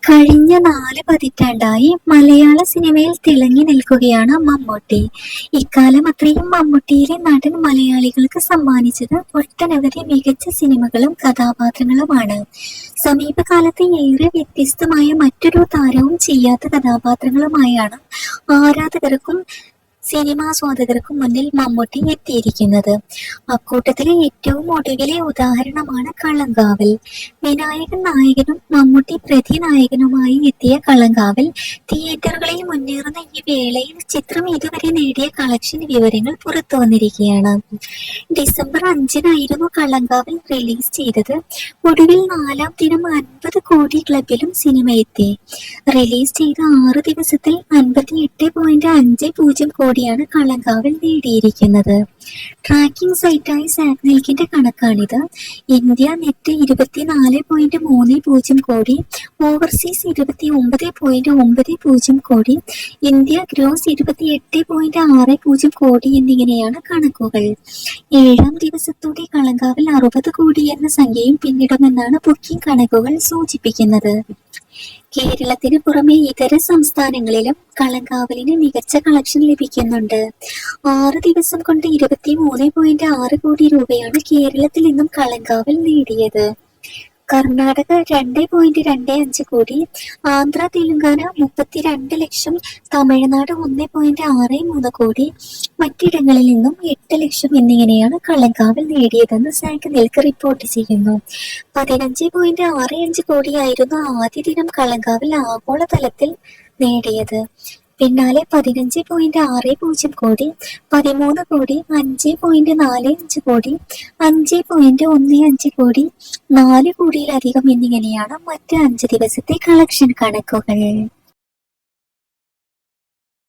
കഴിഞ്ഞ 4 പതിറ്റാണ്ടായി മലയാള സിനിമയിൽ തിളങ്ങി നിൽക്കുകയാണ് മമ്മൂട്ടി. ഇക്കാലം അത്രയും മമ്മൂട്ടിയിലെ നടൻ മലയാളികൾക്ക് സമ്മാനിച്ചത് ഒട്ടനവധി മികച്ച സിനിമകളും കഥാപാത്രങ്ങളുമാണ്. സമീപകാലത്ത് ഏറെ വ്യത്യസ്തമായ മറ്റൊരു താരവും ചെയ്യാത്ത കഥാപാത്രങ്ങളുമായാണ് ആരാധകർക്കും സിനിമാസ്വാദകർക്കും മുന്നിൽ മമ്മൂട്ടി എത്തിയിരിക്കുന്നത്. അക്കൂട്ടത്തിലെ ഏറ്റവും ഒടുവിലെ ഉദാഹരണമാണ് കളങ്കാവൽ. വിനായകൻ നായകനും മമ്മൂട്ടി പ്രതിനായകനുമായി എത്തിയ കളങ്കാവൽ തിയേറ്ററുകളിൽ മുന്നേറുന്ന ഈ വേളയിൽ ചിത്രം ഇതുവരെ നേടിയ കളക്ഷൻ വിവരങ്ങൾ പുറത്തു വന്നിരിക്കുകയാണ്. ഡിസംബർ 5-നായിരുന്നു കളങ്കാവൽ റിലീസ് ചെയ്തത്. ഒടുവിൽ 4-ാം ദിനം 50 കോടി ക്ലബിലും സിനിമ എത്തി. റിലീസ് ചെയ്ത 6 ദിവസത്തിൽ 58.50 കോടിയാണ് കളങ്കാവൽ നേടിയിരിക്കുന്നത്. ട്രാക്കിംഗ് സൈറ്റായ സാഗ്നിൽക്കിന്റെ കണക്കാണിത്. ഇന്ത്യ നെറ്റ് 24.30 കോടി, ഓവർസീസ് 29.90 കോടി, ഇന്ത്യ ഗ്രോസ് 28.60 കോടി എന്നിങ്ങനെയാണ് കണക്കുകൾ. 7-ാം ദിവസത്തോടെ കളങ്കാവൽ 60 കോടി എന്ന സംഖ്യയും പിന്നിടുമെന്നാണ് ബുക്കിംഗ് കണക്കുകൾ സൂചിപ്പിക്കുന്നത്. കേരളത്തിന് പുറമെ ഇതര സംസ്ഥാനങ്ങളിലും കളങ്കാവലിന് മികച്ച കളക്ഷൻ ലഭിക്കുന്നുണ്ട്. 6 ദിവസം കൊണ്ട് 23.6 കോടി രൂപയാണ് കേരളത്തിൽ നിന്നും കളങ്കാവൽ നേടിയത്. കർണാടക 2.25 കോടി, ആന്ധ്ര തെലുങ്കാന 32 ലക്ഷം, തമിഴ്നാട് 1.63 കോടി, മറ്റിടങ്ങളിൽ നിന്നും 8 ലക്ഷം എന്നിങ്ങനെയാണ് കളങ്കാവൽ നേടിയതെന്ന് സാഗ്നിൽക്ക് റിപ്പോർട്ട് ചെയ്യുന്നു. 15.65 കോടിയായിരുന്നു ആദ്യ ദിനം കളങ്കാവൽ ആഗോളതലത്തിൽ നേടിയത്. പിന്നാലെ 15.60 കോടി, 13 കോടി, 5.45 കോടി, 5.15 കോടി, 4 കോടിയിലധികം എന്നിങ്ങനെയാണ് മറ്റ് 5 ദിവസത്തെ കളക്ഷൻ കണക്കുകൾ.